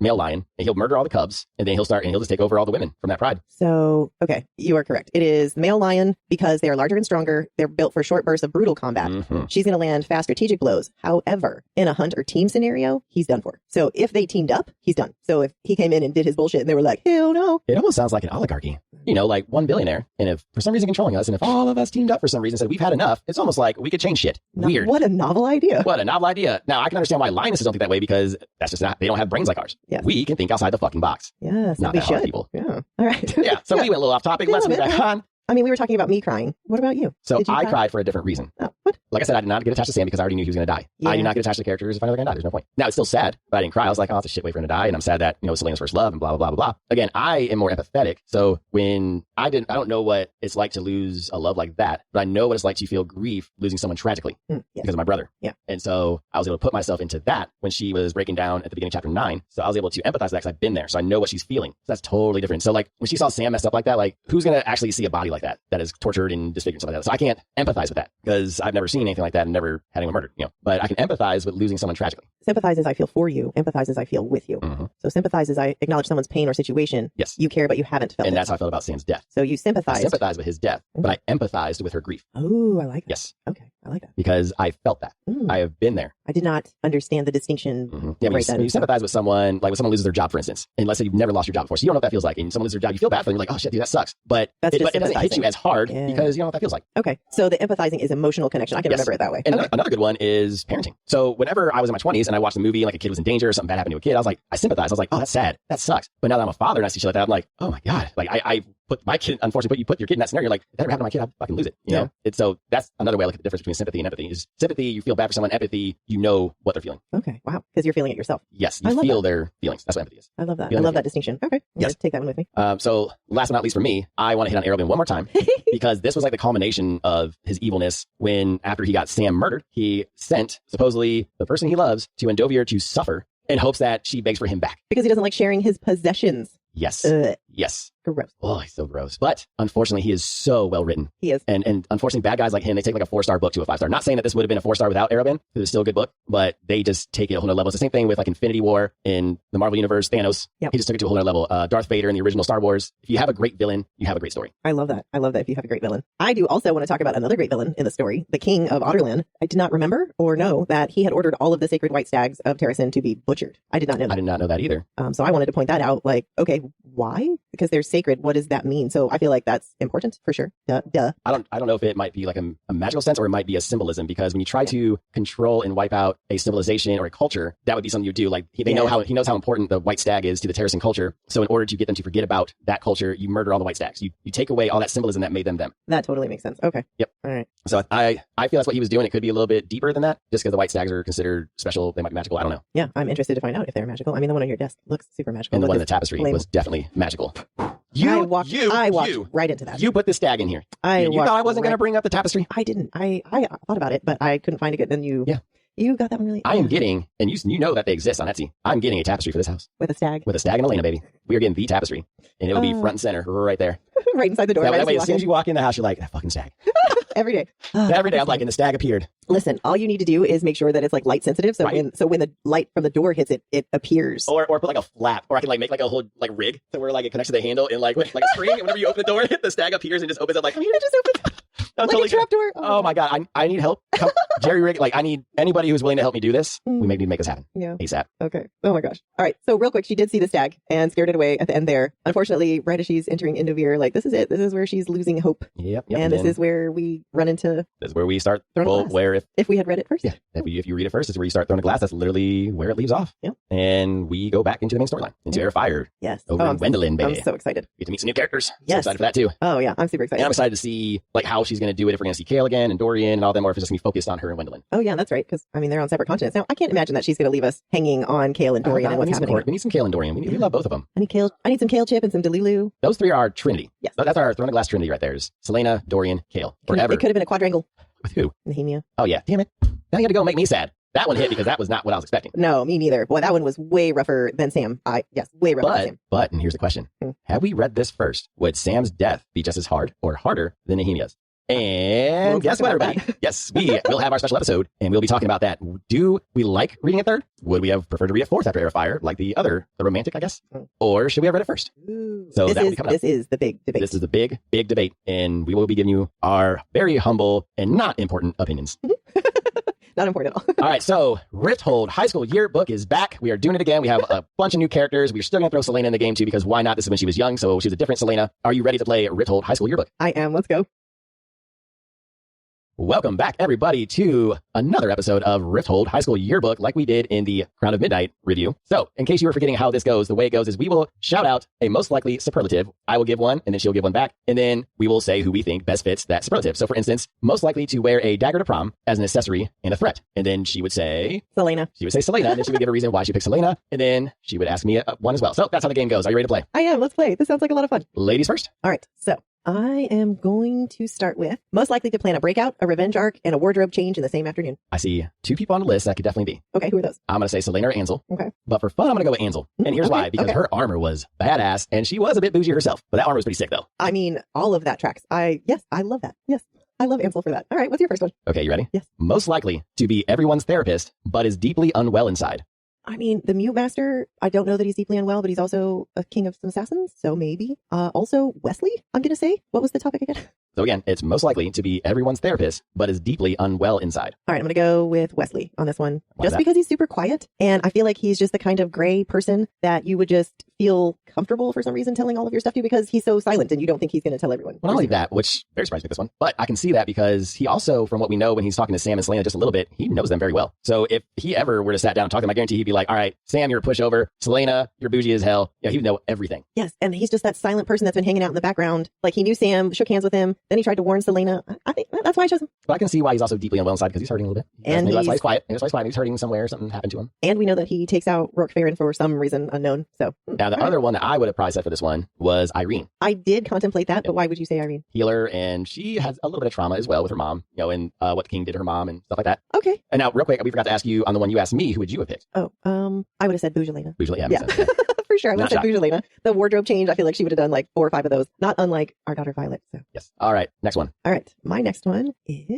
male lion, and he'll murder all the cubs, and then he'll just take over all the women from that pride. So, okay, you are correct. It is male lion because they are larger and stronger. They're built for short bursts of brutal combat. She's going to land fast strategic blows. However, in a hunt or team scenario, he's done for. So if they teamed up, he's done. So if he came in and did his bullshit and they were like, hell no. It almost sounds like an oligarchy. Like one billionaire, and if for some reason controlling us, and if all of us teamed up for some reason said we've had enough, it's almost like we could change shit. Weird. What a novel idea. What a novel idea. Now I can understand why lionesses don't think that way because that's just not, they don't have brains like ours. Yes. We can think outside the fucking box. Yes, not we that should. hard people. Yeah. All right. Yeah. So we went a little off topic. Let's move back on. I mean, we were talking about me crying. What about you? So I cried for a different reason. Oh, what? Like I said, I did not get attached to Sam because I already knew he was going to die. Yeah. I did not get attached to the characters if I know they're going to die. There's no point. Now, it's still sad, but I didn't cry. I was like, oh, it's a shit way for him to die. And I'm sad that, Celaena's first love and blah, blah, blah, blah, blah. Again, I am more empathetic. So when I don't know what it's like to lose a love like that, but I know what it's like to feel grief losing someone tragically because of my brother. Yeah. And so I was able to put myself into that when she was breaking down at the beginning of chapter 9. So I was able to empathize with that because I've been there. So I know what she's feeling. So that's totally different. So like when she saw Sam messed up like that, like who's going to actually see a body like that is tortured and disfigured and stuff like that. So I can't empathize with that because I've never seen anything like that and never had anyone murdered, but I can empathize with losing someone tragically. Sympathize as I feel for you. Empathize as I feel with you. So sympathize as I acknowledge someone's pain or situation. Yes. You care, but you haven't felt it. And that's how I felt about Sam's death. So you sympathize. I sympathized with his death, but I empathized with her grief. Oh, I like that. Yes. Okay. I like that. Because I felt that. I have been there. I did not understand the distinction. Yeah, when you sympathize with someone, like when someone loses their job, for instance, and let's say you've never lost your job before, so you don't know what that feels like, and someone loses their job, you feel bad for them, you're like, oh shit, dude, that sucks. But it doesn't hit you as hard because you don't know what that feels like. Okay. So the empathizing is emotional connection. I can remember it that way. And another good one is parenting. So whenever I was in my 20s and I watched a movie and like a kid was in danger or something bad happened to a kid, I was like, I sympathize. I was like, oh, that's sad. That sucks. But now that I'm a father and I see shit like that, I'm like, oh my God. Like I put my kid, unfortunately, you put your kid in that scenario, you're like, if that ever happened to my kid, I'd fucking lose it. You know? So that's another way I look at the difference between sympathy and empathy. Is sympathy, you feel bad for someone. Empathy, you know what they're feeling. Okay. Wow. Because you're feeling it yourself. Yes. You feel their feelings. That's what empathy is. I love that. I love that distinction. Okay. Yes. Take that one with me. So last but not least for me, I want to hit on Arrowbin one more time because this was like the culmination of his evilness when after he got Sam murdered, he sent supposedly the person he loves to Endovier to suffer in hopes that she begs for him back. Because he doesn't like sharing his possessions. Yes. Yes. Gross. Oh, he's so gross. But unfortunately, he is so well written. He is. And unfortunately, bad guys like him, they take like a 4-star book to a 5-star. Not saying that this would have been a 4-star without Arabin. It was still a good book, but they just take it a whole nother level. It's the same thing with like Infinity War in the Marvel Universe, Thanos. Yep. He just took it to a whole nother level. Darth Vader in the original Star Wars. If you have a great villain, you have a great story. I love that. I love that if you have a great villain. I do also want to talk about another great villain in the story, the King of Otterland. I did not remember or know that he had ordered all of the sacred white stags of Terrasen to be butchered. I did not know that. I did not know that either. So I wanted to point that out. Like, okay, why? Because they're sacred. What does that mean? So I feel like that's important for sure. Duh. I don't know if it might be like a magical sense or it might be a symbolism, because when you try to control and wipe out a civilization or a culture, that would be something you do. Like he knows how important the white stag is to the Terrasen culture. So in order to get them to forget about that culture, you murder all the white stags. You take away all that symbolism that made them them. That totally makes sense. Okay. Yep. All right. So I feel that's what he was doing. It could be a little bit deeper than that, just because the white stags are considered special. They might be magical. I don't know. Yeah, I'm interested to find out if they're magical. I mean, the one on your desk looks super magical. And the one in the tapestry was definitely magical. I walked right into that. You put the stag in here. You thought I wasn't going to bring up the tapestry? I didn't. I thought about it, but I couldn't find it. And you got that one really. I am getting, and you know that they exist on Etsy. I'm getting a tapestry for this house. With a stag. With a stag and Celaena, baby. We are getting the tapestry. And it'll be front and center right there. Right inside the door. That way, as soon as you walk in the house, you're like, that fucking stag. Every day. Every day I'm like, and the stag appeared. Listen, all you need to do is make sure that it's like light sensitive. So when the light from the door hits it, it appears. Or put like a flap, or I can like make like a whole like rig so where like it connects to the handle and like a string. And whenever you open the door, the stag appears and just opens up like, it just opens. I'm like totally a trapdoor. Oh my God. I need help. Jerry rig. Like I need anybody who's willing to help me do this. We may need to make this happen. Yeah. ASAP. Okay. Oh my gosh. All right. So real quick, she did see the stag and scared it away at the end there. Unfortunately, right as she's entering Indovir, like this is it. This is where she's losing hope. Yep. And this is where we run into. This is where we start. Well, where if we had read it first. Yeah. If you read it first, it's where you start throwing the glass. That's literally where it leaves off. Yep. And we go back into the main storyline, into Air Fire. Yes. Over in Wendelin, baby. I'm so excited. Get to meet some new characters. Yes. So excited for that too. Oh yeah, I'm super excited. And I'm excited to see like how she's going to do it. If we're going to see Kale again and Dorian and all them, or if it's just going to be focused on her and Wendelin. Oh yeah, that's right. Because I mean, they're on separate continents now. I can't imagine that she's going to leave us hanging on Kale and Dorian and what's happening. We need some Kale and Dorian. We love both of them. I need some Kale Chip and some Delulu. Those three are our Trinity. Yes. That's our Throne of Glass Trinity right there. Is Celaena, Dorian, Kale. Forever. It could have been a quadrangle. With who? Nehemia. Oh yeah. Damn it. Now you got to go make me sad. That one hit because that was not what I was expecting. No, me neither. Boy, that one was way rougher than Sam. Way rougher than Sam. But, and here's the question. Had we read this first, would Sam's death be just as hard or harder than Nehemia's? And guess what, everybody? Yes, we will have our special episode, and we'll be talking about that. Do we like reading it third? Would we have preferred to read it fourth after Air of Fire, like the romantic, I guess? Or should we have read it first? Ooh. So that will be coming up. This is the big debate. This is the big, big debate, and we will be giving you our very humble and not important opinions. Not important at all. All right, so Rifthold High School yearbook is back. We are doing it again. We have a bunch of new characters. We're still going to throw Celaena in the game too, because why not? This is when she was young, so she's a different Celaena. Are you ready to play Rifthold High School yearbook? I am. Let's go. Welcome back, everybody, to another episode of Rifthold High School Yearbook, like we did in the Crown of Midnight review. So, in case you were forgetting how this goes, the way it goes is we will shout out a most likely superlative. I will give one, and then she'll give one back, and then we will say who we think best fits that superlative. So, for instance, most likely to wear a dagger to prom as an accessory and a threat. And then she would say... Celaena. She would say Celaena, and then she would give a reason why she picked Celaena, and then she would ask me one as well. So, that's how the game goes. Are you ready to play? I am. Let's play. This sounds like a lot of fun. Ladies first. All right. So, I am going to start with most likely to plan a breakout, a revenge arc, and a wardrobe change in the same afternoon. I see two people on the list that could definitely be. Okay, who are those? I'm going to say Celaena or Ansel. Okay. But for fun, I'm going to go with Ansel. And here's why. Because her armor was badass, and she was a bit bougie herself. But that armor was pretty sick, though. I mean, all of that tracks. I love that. Yes. I love Ansel for that. All right, what's your first one? Okay, you ready? Yes. Most likely to be everyone's therapist, but is deeply unwell inside. I mean, the Mute Master, I don't know that he's deeply unwell, but he's also a king of some assassins, so maybe. Also, Wesley, I'm going to say. What was the topic again? So again, it's most likely to be everyone's therapist, but is deeply unwell inside. All right, I'm going to go with Wesley on this one. Just because he's super quiet, and I feel like he's just the kind of gray person that you would just feel comfortable for some reason telling all of your stuff to, because he's so silent and you don't think he's going to tell everyone. Well, not only that, which very surprised me this one, but I can see that because he also, from what we know when he's talking to Sam and Celaena just a little bit, he knows them very well. So if he ever were to sat down and talk to them, I guarantee he'd be like, all right, Sam, you're a pushover. Celaena, you're bougie as hell. Yeah, he would know everything. Yes, and he's just that silent person that's been hanging out in the background. Like, he knew Sam, shook hands with him, then he tried to warn Celaena. I think that's why I chose him. But I can see why he's also deeply unwell inside, because he's hurting a little bit. And that's why he's quiet. Maybe that's why he's quiet. He's hurting somewhere. Something happened to him. And we know that he takes out Rourke Farron for some reason unknown. So now the other one that I would have probably said for this one was Irene. I did contemplate that, but why would you say Irene? Healer, and she has a little bit of trauma as well with her mom, and what the king did to her mom and stuff like that. Okay. And now, real quick, we forgot to ask you on the one you asked me, who would you have picked? Oh, I would have said Boujalena. Boujalena, yeah. For sure. I would Not say shocked. Bougelena. The wardrobe change, I feel like she would have done like 4 or 5 of those. Not unlike our daughter Violet. So. Yes. All right. Next one. All right. My next one is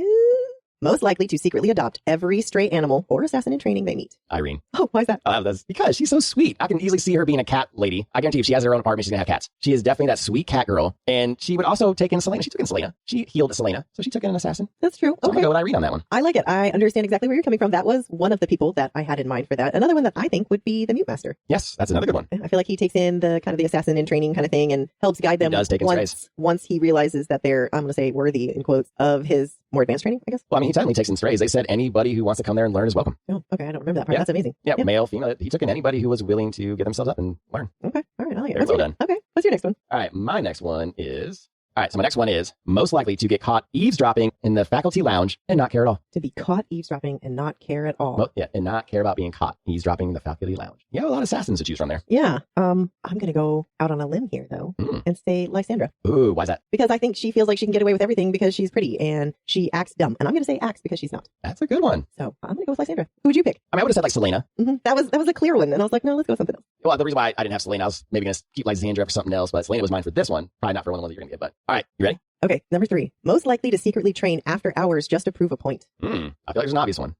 most likely to secretly adopt every stray animal or assassin in training they meet. Irene. Oh, why is that? That's because she's so sweet. I can easily see her being a cat lady. I guarantee if she has her own apartment, she's going to have cats. She is definitely that sweet cat girl. And she would also take in Celaena. She took in Celaena. She healed Celaena. So she took in an assassin. That's true. So I'm Okay. going to go with Irene on that one. I like it. I understand exactly where you're coming from. That was one of the people that I had in mind for that. Another one that I think would be the Mute Master. Yes, that's another good one. I feel like he takes in the kind of the assassin in training kind of thing and helps guide them. He does take in strays. Once he realizes that they're, I'm going to say, worthy in quotes of his more advanced training, I guess. Well, I mean, he technically takes in strays. They said anybody who wants to come there and learn is welcome. Oh, okay. I don't remember that part. Yeah. That's amazing. Yeah, male, female. He took in anybody who was willing to get themselves up and learn. Okay. All right. I like it. Very well done. Okay. What's your next one? All right, my next one is... All right, so my next one is most likely to get caught eavesdropping in the faculty lounge and not care at all. To be caught eavesdropping and not care at all. Yeah, and not care about being caught eavesdropping in the faculty lounge. You have a lot of assassins to choose from there. Yeah. I'm going to go out on a limb here, though, and say Lysandra. Ooh, why's that? Because I think she feels like she can get away with everything because she's pretty and she acts dumb. And I'm going to say acts because she's not. That's a good one. So I'm going to go with Lysandra. Who would you pick? I mean, I would have said like Celaena. That was a clear one. And I was like, no, let's go with something else. Well, the reason why I didn't have Celaena, I was maybe going to keep Lysandra for something else, but Celaena was mine for this one. Probably not for one of the ones that you're going to get, but all right, you ready? Okay, number 3. Most likely to secretly train after hours just to prove a point. I feel like there's an obvious one.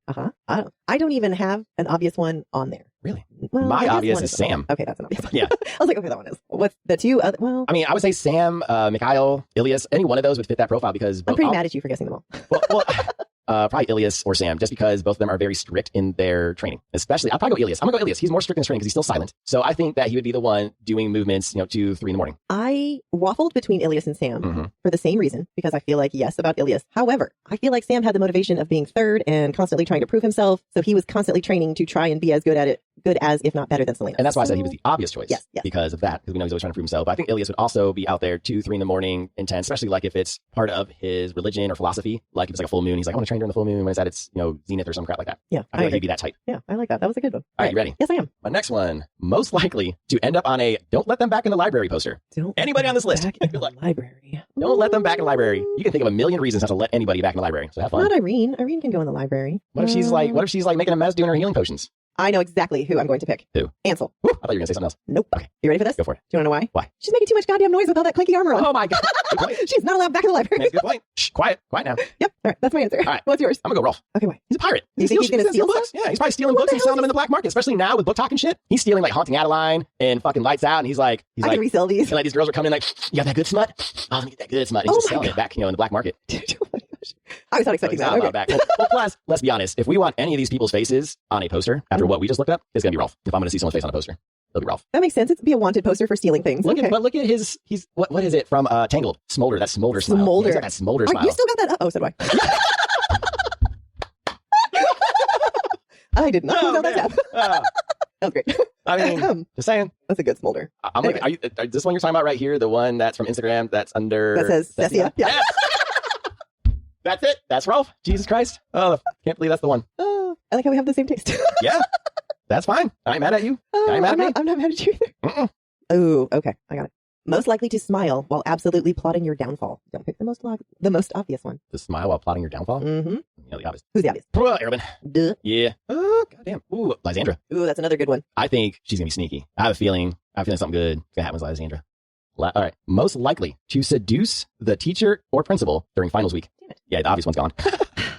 I don't even have an obvious one on there. Really? Well, My I guess obvious one is Sam. Okay, that's an obvious one. Yeah. I was like, okay, that one is. What's the 2 other? Well, I mean, I would say Sam, Mikhail, Ilias, any one of those would fit that profile because I'm pretty mad at you for guessing them all. Probably Ilias or Sam, just because both of them are very strict in their training. Especially, I'll probably go Ilias. I'm gonna go Ilias. He's more strict in his training because he's still silent. So I think that he would be the one doing movements, 2, 3 in the morning. I waffled between Ilias and Sam for the same reason, because I feel like yes about Ilias. However, I feel like Sam had the motivation of being third and constantly trying to prove himself. So he was constantly training to try and be as good at it, good as, if not better than Celaena. And that's why I said he was the obvious choice. Yes. Because of that, because we know he's always trying to prove himself. But I think Ilias would also be out there 2, 3 in the morning, intense, especially like if it's part of his religion or philosophy. Like if it's like a full moon, he's like, I want to train during the full moon when it's at its, zenith or some crap like that. Yeah. I feel like he'd be that type. Yeah, I like that. That was a good one. All right, you ready? Yes, I am. My next one, most likely to end up on a don't let them back in the library poster. Anybody on this list? Back in the library. Don't let them back in the library. You can think of a million reasons not to let anybody back in the library. So have fun. Not Irene. Irene can go in the library. What if she's like making a mess doing her healing potions? I know exactly who I'm going to pick. Who? Ansel. Woo, I thought you were going to say something else. Nope. Okay. You ready for this? Go for it. Do you want to know why? Why? She's making too much goddamn noise with all that clanky armor on. Oh my God. Good point. She's not allowed back in the library. That's a good point. Shh, quiet now. Yep. All right. That's my answer. All right. What's yours? I'm going to go Rolf. Okay, why? He's a pirate. You think he's going to steal books? Yeah, he's probably stealing books and selling them in the black market, especially now with book talking shit. He's stealing like Haunting Adeline and fucking Lights Out, and he's like, I can resell these. And like these girls are coming in like, you got that good smut? Oh, let me get that good smut. And he's just selling it back, in the black market. Oh my gosh. I was not expecting that. Okay. Back. Well, plus, let's be honest. If we want any of these people's faces on a poster after what we just looked up, it's going to be Rolf. If I'm going to see someone's face on a poster, it'll be Rolf. That makes sense. It's be a wanted poster for stealing things. Look at his, what is it from Tangled? Smolder, that Smolder smile. Smolder. He's got that Smolder smile. You still got that up? Oh, so do I. I did not know that. That was great. I mean, just saying. That's a good smolder. I'm Anyway. are this one you're talking about right here? The one that's from Instagram that's under... That says Cessia. Yeah. Yes! That's it. That's Rolf. Jesus Christ. Oh, can't believe that's the one. Oh, I like how we have the same taste. Yeah. That's fine. I ain't mad at you. I ain't mad at me. I'm not mad at you either. Oh, okay. I got it. Most likely to smile while absolutely plotting your downfall. Don't pick the most obvious one. To smile while plotting your downfall? Mm-hmm. The obvious. Who's the obvious? Arabin. Duh. Yeah. Oh, goddamn. Ooh, Lysandra. Ooh, that's another good one. I think she's going to be sneaky. I have a feeling something good is going to happen with Lysandra. All right. Most likely to seduce the teacher or principal during finals week. Damn it. Yeah, the obvious one's gone.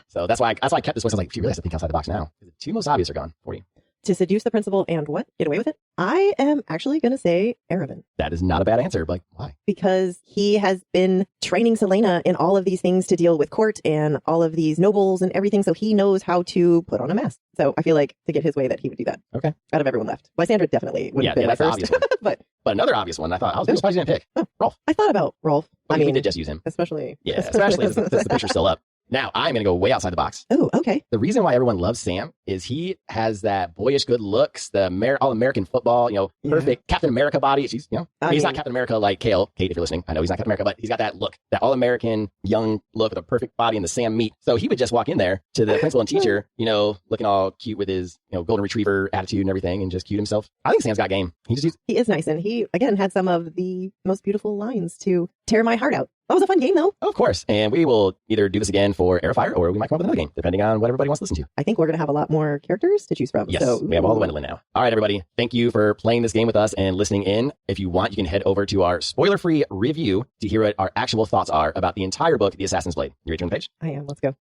So that's why I kept this one. I was like, if you realize I think outside the box now. The 2 most obvious are gone for you. To seduce the principal and what? Get away with it? I am actually going to say Arabin. That is not a bad answer, but why? Because he has been training Celaena in all of these things to deal with court and all of these nobles and everything, so he knows how to put on a mask. So I feel like to get his way that he would do that. Okay. Out of everyone left. Lysandra definitely would have been my that's the first. obvious one. But another obvious one, I was surprised you didn't pick. Rolf. I thought about Rolf. I mean, we did just use him. Especially as the picture's still up. Now, I'm going to go way outside the box. Oh, okay. The reason why everyone loves Sam is he has that boyish good looks, the all-American football, perfect Captain America body. He's not Captain America like Kate, if you're listening. I know he's not Captain America, but he's got that look, that all-American young look with a perfect body and the Sam meat. So he would just walk in there to the principal and teacher, looking all cute with his, golden retriever attitude and everything and just cute himself. I think Sam's got game. He is nice. And he, again, had some of the most beautiful lines to tear my heart out. That was a fun game, though. Of course. And we will either do this again for Air of Fire, or we might come up with another game, depending on what everybody wants to listen to. I think we're going to have a lot more characters to choose from. Yes, so, we have all the Wendolyn now. All right, everybody. Thank you for playing this game with us and listening in. If you want, you can head over to our spoiler-free review to hear what our actual thoughts are about the entire book, The Assassin's Blade. You ready to turn the page? I am. Let's go.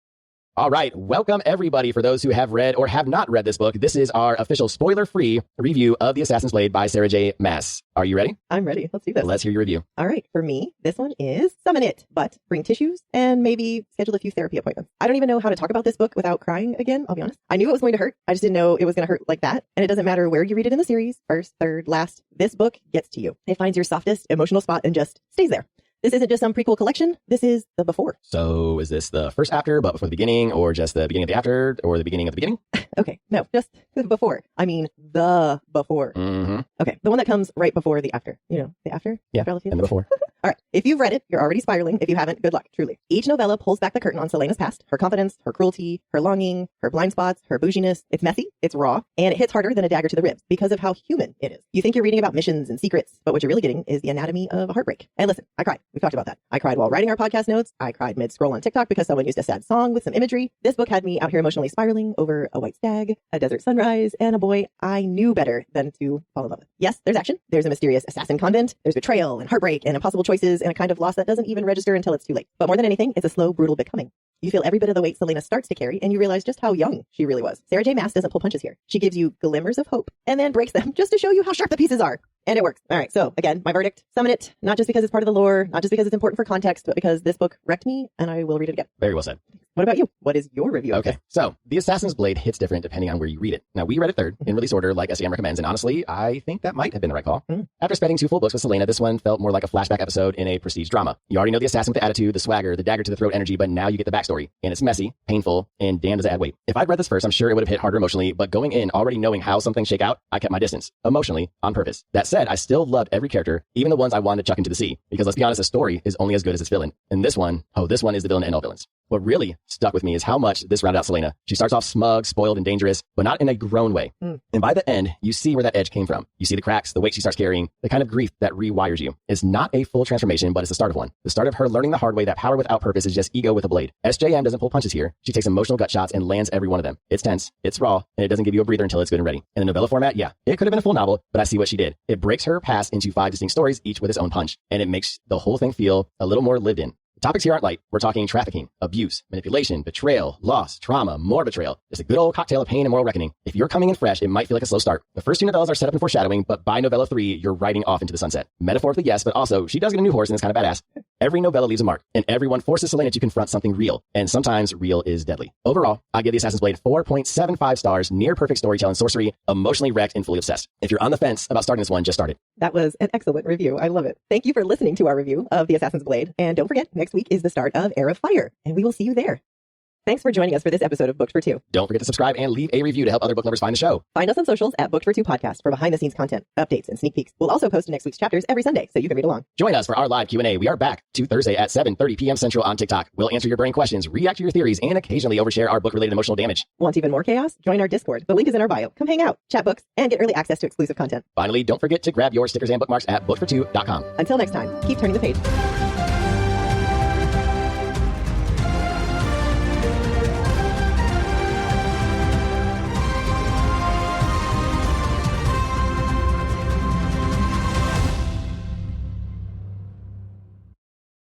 All right. Welcome, everybody. For those who have read or have not read this book, this is our official spoiler-free review of The Assassin's Blade by Sarah J. Maas. Are you ready? I'm ready. Let's do this. Let's hear your review. All right. For me, this one is summon it, but bring tissues and maybe schedule a few therapy appointments. I don't even know how to talk about this book without crying again, I'll be honest. I knew it was going to hurt. I just didn't know it was going to hurt like that. And it doesn't matter where you read it in the series, first, third, last, this book gets to you. It finds your softest emotional spot and just stays there. This isn't just some prequel collection. This is the before. So is this the first after, but before the beginning, or just the beginning of the after, or the beginning of the beginning? Okay, no, just the before. I mean, the before. Mm-hmm. Okay, the one that comes right before the after. You know, the after? Yeah, and the before. All right, if you've read it, you're already spiraling. If you haven't, good luck, truly. Each novella pulls back the curtain on Celaena's past, her confidence, her cruelty, her longing, her blind spots, her bouginess. It's messy, it's raw, and it hits harder than a dagger to the ribs because of how human it is. You think you're reading about missions and secrets, but what you're really getting is the anatomy of heartbreak. And listen, I cried. We've talked about that. I cried while writing our podcast notes. I cried mid-scroll on TikTok because someone used a sad song with some imagery. This book had me out here emotionally spiraling over a white stag, a desert sunrise, and a boy I knew better than to fall in love with. Yes, there's action. There's a mysterious assassin convent. There's betrayal and heartbreak and impossible choices and a kind of loss that doesn't even register until it's too late. But more than anything, it's a slow, brutal becoming. You feel every bit of the weight Celaena starts to carry, and you realize just how young she really was. Sarah J. Maas doesn't pull punches here. She gives you glimmers of hope and then breaks them just to show you how sharp the pieces are. And it works. All right. So again, my verdict, summon it, not just because it's part of the lore, not just because it's important for context, but because this book wrecked me and I will read it again. Very well said. What about you? What is your review? Okay. So The Assassin's Blade hits different depending on where you read it. Now, we read it third in release order like SAM recommends. And honestly, I think that might have been the right call. After spending 2 full books with Celaena, this one felt more like a flashback episode in a prestige drama. You already know the assassin with the attitude, the swagger, the dagger to the throat energy, but now you get the backstory. And it's messy, painful, and damn does it add weight. If I'd read this first, I'm sure it would have hit harder emotionally, but going in already knowing how something shake out, I kept my distance, emotionally, on purpose. That said, I still loved every character, even the ones I wanted to chuck into the sea. Because let's be honest, a story is only as good as its villain. And this one is the villain to end all villains. What really stuck with me is how much this rounded out Celaena. She starts off smug, spoiled, and dangerous, but not in a grown way. And by the end, you see where that edge came from. You see the cracks, the weight she starts carrying, the kind of grief that rewires you. It's not a full transformation, but it's the start of one. The start of her learning the hard way that power without purpose is just ego with a blade. SJM doesn't pull punches here. She takes emotional gut shots and lands every one of them. It's tense, it's raw, and it doesn't give you a breather until it's good and ready. In the novella format, yeah, it could have been a full novel, but I see what she did. It breaks her past into 5 distinct stories, each with its own punch, and it makes the whole thing feel a little more lived in. The topics here aren't light. We're talking trafficking, abuse, manipulation, betrayal, loss, trauma, more betrayal. It's a good old cocktail of pain and moral reckoning. If you're coming in fresh, it might feel like a slow start. The first 2 novellas are set up in foreshadowing, but by novella 3, you're riding off into the sunset. Metaphorically, yes, but also, she does get a new horse and it's kind of badass. Every novella leaves a mark, and everyone forces Celaena to confront something real, and sometimes real is deadly. Overall, I give The Assassin's Blade 4.75 stars, near perfect storytelling sorcery, emotionally wrecked and fully obsessed. If you're on the fence about starting this one, just start it. That was an excellent review. I love it. Thank you for listening to our review of The Assassin's Blade. And don't forget, next week is the start of Air of Fire, and we will see you there. Thanks for joining us for this episode of Booked for Two. Don't forget to subscribe and leave a review to help other book lovers find the show. Find us on socials at Booked for Two Podcast for behind-the-scenes content, updates, and sneak peeks. We'll also post next week's chapters every Sunday, so you can read along. Join us for our live Q&A. We are back to Thursday at 7:30 p.m. Central on TikTok. We'll answer your burning questions, react to your theories, and occasionally overshare our book-related emotional damage. Want even more chaos? Join our Discord. The link is in our bio. Come hang out, chat books, and get early access to exclusive content. Finally, don't forget to grab your stickers and bookmarks at bookfor2.com. Until next time, keep turning the page.